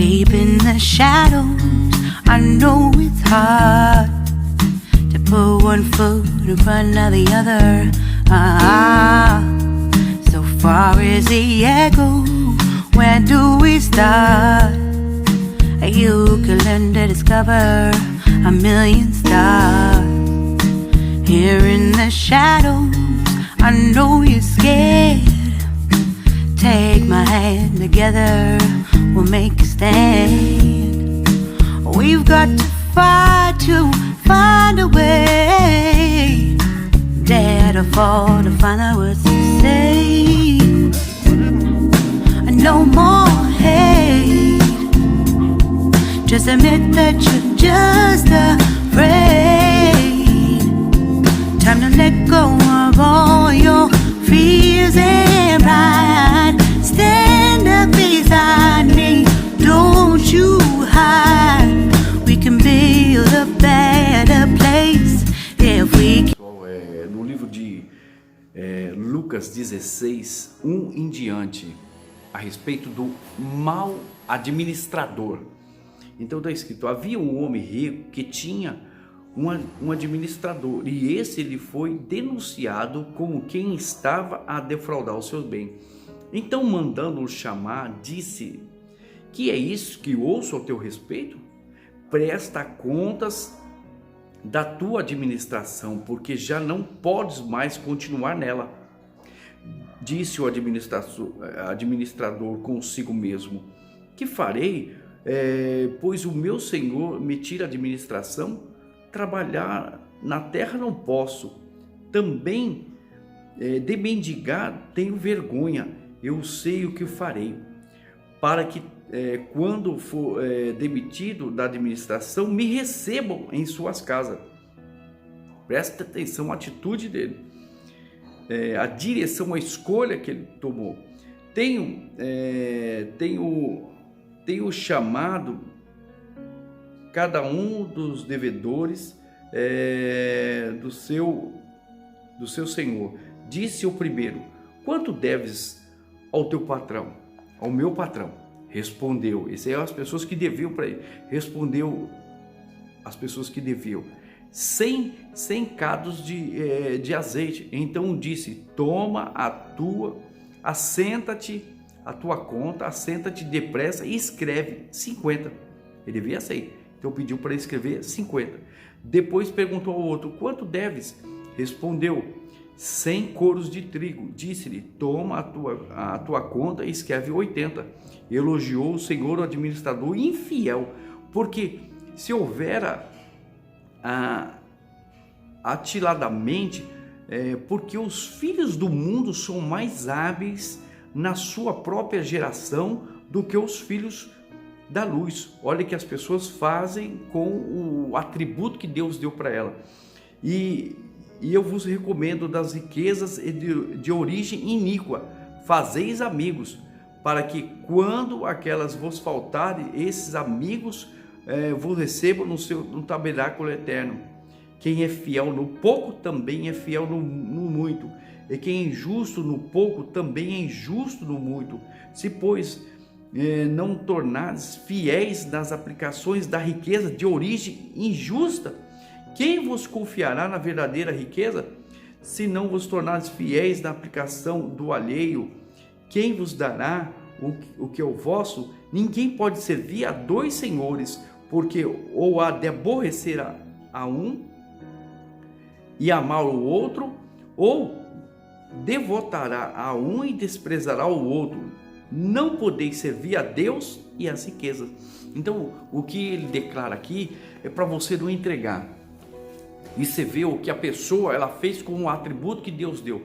Deep in the shadows, I know it's hard to put one foot in front of the other. So far as the echo, where do we start? You can learn to discover a million stars. Here in the shadows, I know you're scared. Take my hand, together we'll make a stand. We've got to fight to find a way. Dare to fall to find out what to say. No more hate. Just admit that you're just afraid. Time to let go of all your fears and pride. Stand up beside me, don't you hide. We can build a better place if we can. No livro de Lucas 16, 1 em diante, a respeito do mau administrador. Então está escrito: havia um homem rico que tinha um administrador, e ele foi denunciado como quem estava a defraudar os seus bens. Então, mandando-o chamar, disse: que é isso que ouço ao teu respeito? Presta contas da tua administração, porque já não podes mais continuar nela. Disse o administrador consigo mesmo: que farei, pois o meu senhor me tira a administração? Trabalhar na terra não posso, também de mendigar tenho vergonha. Eu sei o que farei, para que quando for demitido da administração, me recebam em suas casas. Presta atenção à atitude dele, a direção, a escolha que ele tomou. Tenho chamado cada um dos devedores do seu senhor. Disse o primeiro: quanto deves ao teu patrão? Ao meu patrão. Respondeu, esse é as pessoas que deviam para ele. Respondeu as pessoas que deviam: 100 cados de azeite. Então disse: toma assenta-te a tua conta, assenta-te depressa e escreve 50. Ele devia sair, então pediu para escrever 50. Depois perguntou ao outro: quanto deves? Respondeu: 100 coros de trigo. Disse-lhe: toma a tua conta e escreve 80. Elogiou o senhor o administrador infiel, porque se houvera atiladamente, porque os filhos do mundo são mais hábeis na sua própria geração do que os filhos da luz. Olha que as pessoas fazem com o atributo que Deus deu para ela. E eu vos recomendo das riquezas de origem iníqua, fazeis amigos, para que quando aquelas vos faltarem, esses amigos vos recebam no tabernáculo eterno. Quem é fiel no pouco também é fiel no muito, e quem é injusto no pouco também é injusto no muito. Se pois não tornares fiéis nas aplicações da riqueza de origem injusta, quem vos confiará na verdadeira riqueza? Se não vos tornares fiéis na aplicação do alheio, quem vos dará o que é o vosso? Ninguém pode servir a dois senhores, porque ou há de aborrecer a um e amar o outro, ou devotará a um e desprezará o outro. Não podeis servir a Deus e às riquezas. Então, o que ele declara aqui é para você não entregar. E você vê o que a pessoa ela fez com o atributo que Deus deu: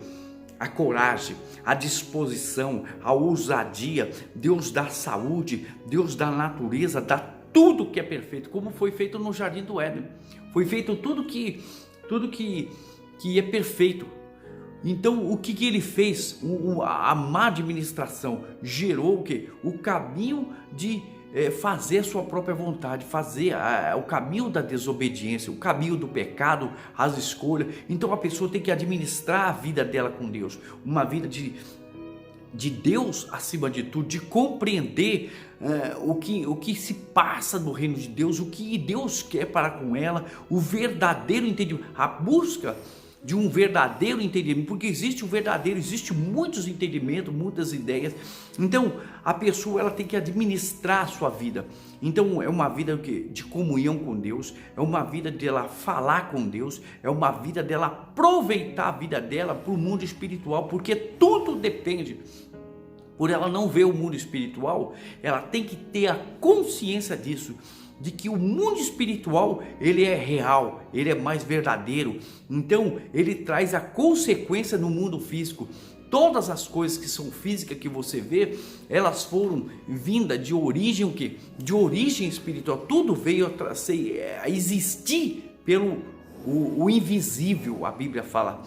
a coragem, a disposição, a ousadia. Deus dá saúde, Deus dá natureza, dá tudo que é perfeito, como foi feito no Jardim do Éden. Foi feito tudo que é perfeito. Então, o que ele fez? A má administração gerou o quê? O caminho de fazer a sua própria vontade, fazer o caminho da desobediência, o caminho do pecado, as escolhas. Então, a pessoa tem que administrar a vida dela com Deus, uma vida de Deus acima de tudo, de compreender o que se passa no reino de Deus, o que Deus quer para com ela, o verdadeiro entendimento, a busca de um verdadeiro entendimento, porque existe o verdadeiro, existe muitos entendimentos, muitas ideias. Então a pessoa ela tem que administrar a sua vida. Então é uma vida de comunhão com Deus, é uma vida de ela falar com Deus, é uma vida dela aproveitar a vida dela para o mundo espiritual, porque tudo depende. Por ela não ver o mundo espiritual, ela tem que ter a consciência disso, de que o mundo espiritual ele é real, ele é mais verdadeiro. Então ele traz a consequência no mundo físico. Todas as coisas que são físicas que você vê, elas foram vindas de origem o quê? De origem espiritual. Tudo veio a existir pelo o invisível, a Bíblia fala.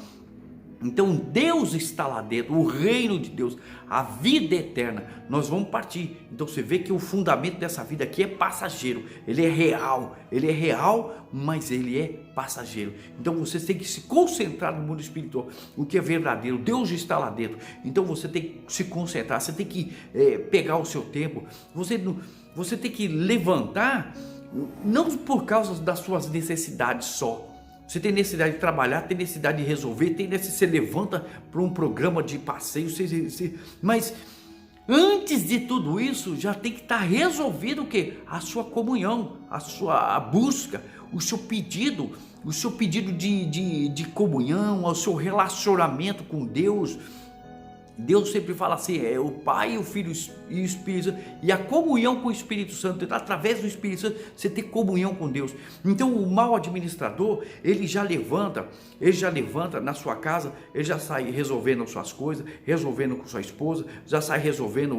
Então Deus está lá dentro, o reino de Deus, a vida eterna, nós vamos partir. Então você vê que o fundamento dessa vida aqui é passageiro, ele é real, mas ele é passageiro. Então você tem que se concentrar no mundo espiritual, o que é verdadeiro, Deus está lá dentro. Então você tem que se concentrar, você tem que pegar o seu tempo, você tem que levantar, não por causa das suas necessidades só. Você tem necessidade de trabalhar, tem necessidade de resolver, tem necessidade, você levanta para um programa de passeio, mas antes de tudo isso, já tem que estar resolvido o quê? A sua comunhão, a busca, o seu pedido de comunhão, o seu relacionamento com Deus. Deus sempre fala assim, é o Pai, o Filho e o Espírito Santo, e a comunhão com o Espírito Santo. Então, através do Espírito Santo, você tem comunhão com Deus. Então o mau administrador, ele já levanta na sua casa, ele já sai resolvendo as suas coisas, resolvendo com sua esposa, já sai resolvendo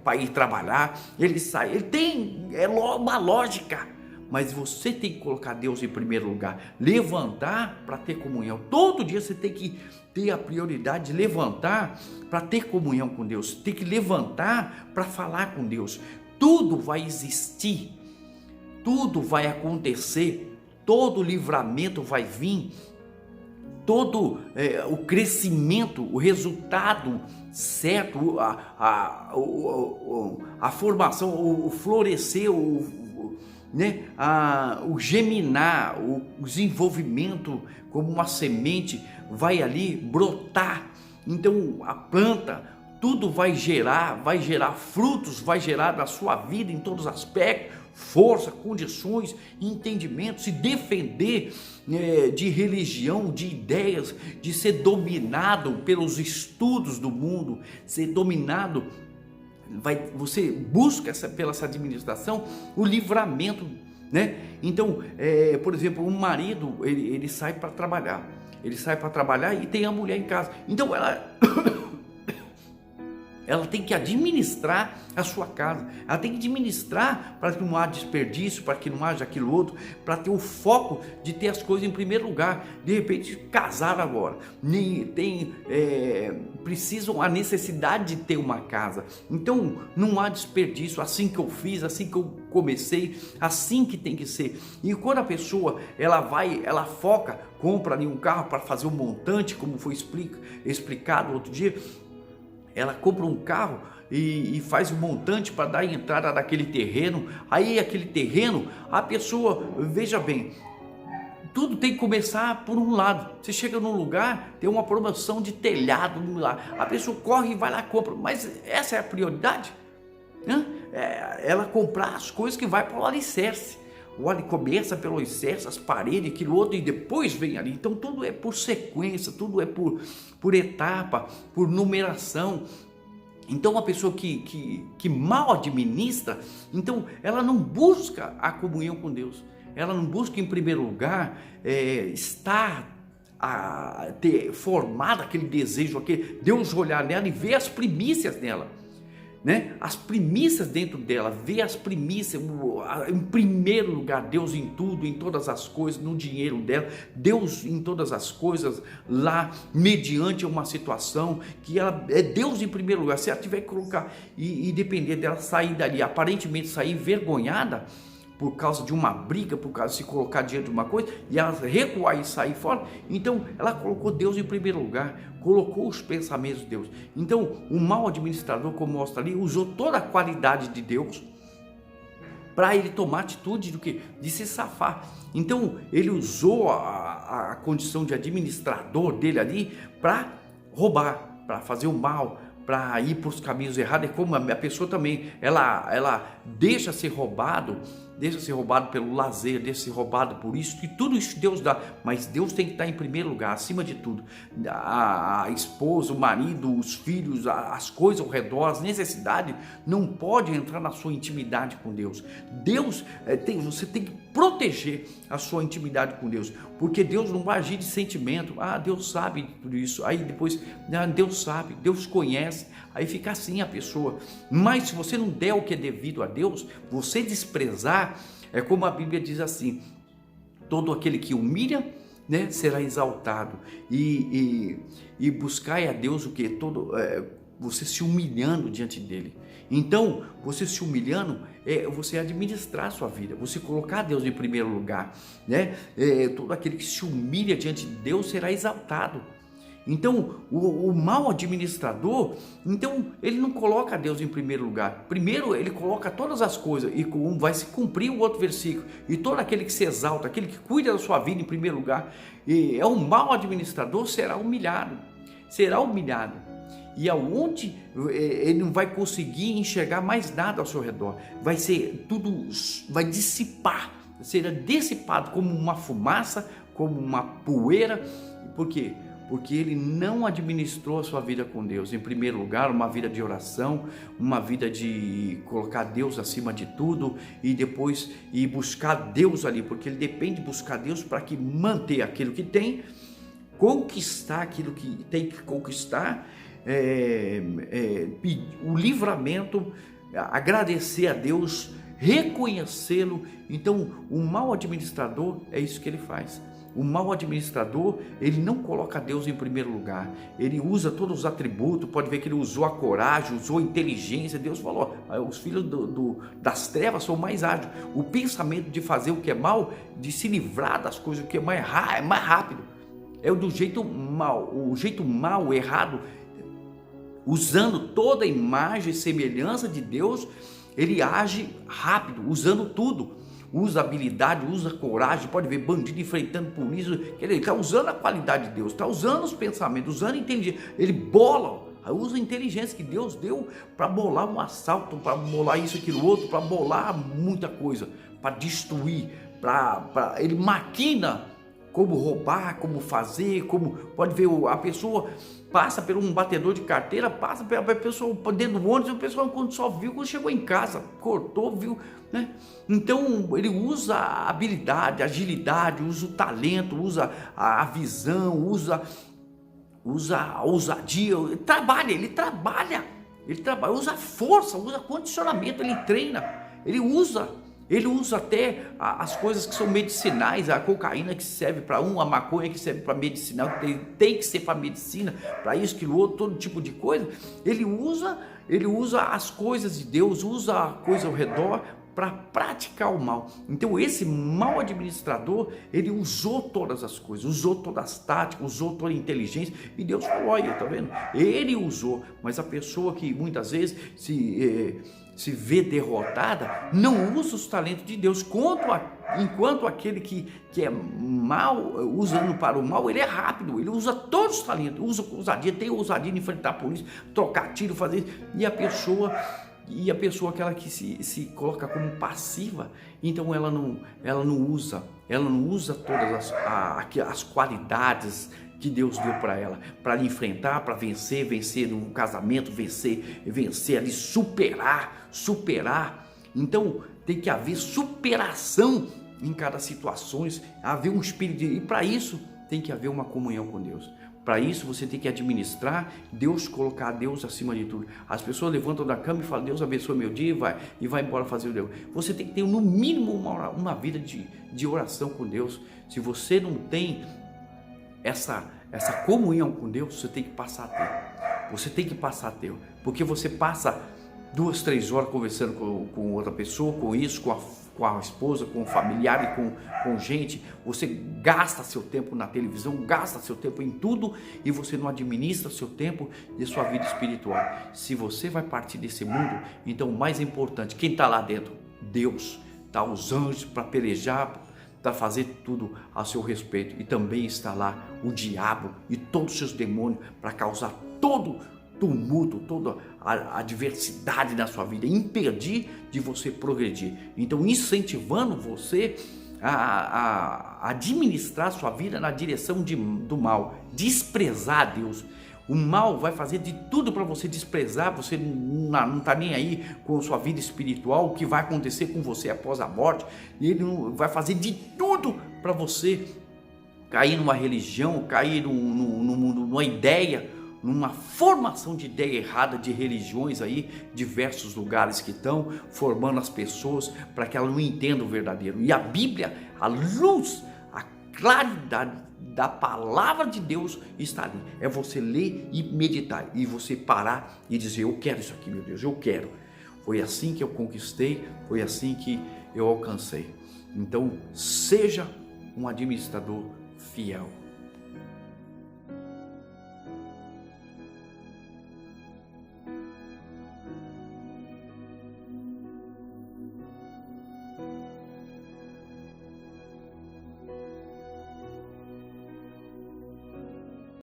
para ir trabalhar, ele tem uma lógica. Mas você tem que colocar Deus em primeiro lugar, levantar para ter comunhão. Todo dia você tem que ter a prioridade de levantar para ter comunhão com Deus, tem que levantar para falar com Deus. Tudo vai existir, tudo vai acontecer, todo livramento vai vir, todo o crescimento, o resultado certo, a formação, o florescer, o germinar, o desenvolvimento como uma semente vai ali brotar. Então a planta, tudo vai gerar frutos, vai gerar na sua vida em todos os aspectos, força, condições, entendimento, se defender de religião, de ideias, de ser dominado pelos estudos do mundo, ser dominado. Você busca pela essa administração o livramento, né? Então, por exemplo, um marido ele sai para trabalhar, e tem a mulher em casa. Então ela tem que administrar a sua casa, ela tem que administrar para que não haja desperdício, para que não haja aquilo outro, para ter o foco de ter as coisas em primeiro lugar. De repente casaram agora, precisam a necessidade de ter uma casa, então não há desperdício, assim que eu fiz, assim que eu comecei, assim que tem que ser. E quando a pessoa ela foca, compra ali um carro para fazer um montante, como foi explicado outro dia, ela compra um carro e faz um montante para dar entrada naquele terreno. Aí aquele terreno, a pessoa, veja bem, tudo tem que começar por um lado. Você chega num lugar, tem uma promoção de telhado lá, a pessoa corre e vai lá e compra. Mas essa é a prioridade, né? Ela comprar as coisas que vai para o alicerce. Olha, começa pelo alicerce, as paredes, aquilo outro, e depois vem ali. Então tudo é por sequência, tudo é por etapa, por numeração. Então uma pessoa que mal administra, então ela não busca a comunhão com Deus. Ela não busca em primeiro lugar ter formado aquele desejo, Deus olhar nela e ver as primícias dela, né? As primícias dentro dela, ver as primícias em primeiro lugar, Deus em tudo, em todas as coisas, no dinheiro dela, Deus em todas as coisas lá, mediante uma situação que ela é Deus em primeiro lugar. Se ela tiver que colocar e depender dela sair dali, aparentemente sair envergonhada, por causa de uma briga, por causa de se colocar diante de uma coisa, e ela recuar e sair fora. Então ela colocou Deus em primeiro lugar, colocou os pensamentos de Deus. Então o mau administrador, como mostra ali, usou toda a qualidade de Deus para ele tomar atitude do que? De se safar. Então ele usou a condição de administrador dele ali para roubar, para fazer o mal, para ir para os caminhos errados. É como a pessoa também, ela deixa ser roubado pelo lazer, deixa ser roubado por isso, e tudo isso Deus dá, mas Deus tem que estar em primeiro lugar, acima de tudo. A esposa, o marido, os filhos, as coisas ao redor, as necessidades, não pode entrar na sua intimidade com Deus. Você tem que proteger a sua intimidade com Deus, porque Deus não vai agir de sentimento. Deus sabe de tudo isso, aí depois, Deus sabe, Deus conhece, aí fica assim a pessoa. Mas se você não der o que é devido a Deus, você desprezar, é como a Bíblia diz assim: todo aquele que humilha, né, será exaltado, e buscai a Deus o que? Você se humilhando diante dele. Então, você se humilhando, você administrar a sua vida, você colocar Deus em primeiro lugar, né? Todo aquele que se humilha diante de Deus será exaltado. Então, o mau administrador, então, ele não coloca Deus em primeiro lugar. Primeiro, ele coloca todas as coisas, e vai se cumprir o outro versículo. E todo aquele que se exalta, aquele que cuida da sua vida em primeiro lugar, o mau administrador será humilhado. Será humilhado. E aonde ele não vai conseguir enxergar mais nada ao seu redor. Vai ser tudo, vai dissipar. Será dissipado como uma fumaça, como uma poeira. Por quê? Porque ele não administrou a sua vida com Deus. Em primeiro lugar, uma vida de oração, uma vida de colocar Deus acima de tudo, e depois ir buscar Deus ali, porque ele depende de buscar Deus para que manter aquilo que tem, conquistar aquilo que tem que conquistar, o livramento, agradecer a Deus, reconhecê-lo. Então, o mau administrador é isso que ele faz. O mau administrador, ele não coloca Deus em primeiro lugar, ele usa todos os atributos. Pode ver que ele usou a coragem, usou a inteligência. Deus falou: os filhos das trevas são mais ágeis. O pensamento de fazer o que é mal, de se livrar das coisas, o que é mais rápido, é o do jeito mal, errado, usando toda a imagem e semelhança de Deus. Ele age rápido, usando tudo. Usa habilidade, usa coragem. Pode ver bandido enfrentando polícia. Ele está usando a qualidade de Deus, está usando os pensamentos, usando a inteligência. Ele usa a inteligência que Deus deu para bolar um assalto, para bolar isso, aquilo, outro, para bolar muita coisa, para destruir, ele maquina como roubar, como fazer, pode ver, a pessoa passa por um batedor de carteira, passa pela pessoa dentro do ônibus, a pessoa quando só viu, quando chegou em casa, cortou, viu, né? Então ele usa a habilidade, a agilidade, usa o talento, usa a visão, usa a ousadia, ele trabalha, usa força, usa condicionamento, ele treina, ele usa até as coisas que são medicinais, a cocaína que serve para a maconha que serve para medicinal, que tem que ser para medicina, para isso, aquilo outro, todo tipo de coisa. Ele usa as coisas de Deus, usa a coisa ao redor para praticar o mal. Então esse mau administrador, ele usou todas as coisas, usou todas as táticas, usou toda a inteligência, e Deus falou: olha, tá vendo? Ele usou, mas a pessoa que muitas vezes se vê derrotada, não usa os talentos de Deus, enquanto aquele que é mal, usando para o mal, ele é rápido, ele usa todos os talentos, usa ousadia, tem ousadia de enfrentar a polícia, trocar tiro, fazer isso, e a pessoa aquela que se coloca como passiva, então ela não usa todas as qualidades que Deus deu para ela, para enfrentar, para vencer no casamento, vencer ali, superar. Então tem que haver superação em cada situação, haver um espírito e para isso tem que haver uma comunhão com Deus. Para isso você tem que administrar Deus, colocar Deus acima de tudo. As pessoas levantam da cama e falam: Deus abençoe meu dia, e vai embora fazer o Deus. Você tem que ter no mínimo uma vida de oração com Deus. Se você não tem essa comunhão com Deus, você tem que passar a ter. Porque você passa 2, 3 horas conversando com outra pessoa, com isso, com a esposa, com o familiar e com gente. Você gasta seu tempo na televisão, gasta seu tempo em tudo e você não administra seu tempo e sua vida espiritual. Se você vai partir desse mundo, então o mais importante, quem está lá dentro? Deus. Está os anjos para pelejar, para fazer tudo a seu respeito. E também está lá o diabo e todos os seus demônios para causar todo tumulto, toda a adversidade na sua vida, impedir de você progredir. Então, incentivando você a administrar sua vida na direção do mal, desprezar Deus. O mal vai fazer de tudo para você desprezar, você não está nem aí com a sua vida espiritual, o que vai acontecer com você após a morte. Ele vai fazer de tudo para você cair numa religião, cair numa ideia, numa formação de ideia errada de religiões aí, diversos lugares que estão formando as pessoas para que elas não entendam o verdadeiro. E a Bíblia, a luz, a claridade da palavra de Deus está ali. É você ler e meditar e você parar e dizer: eu quero isso aqui, meu Deus, eu quero. Foi assim que eu conquistei, foi assim que eu alcancei. Então, seja um administrador fiel.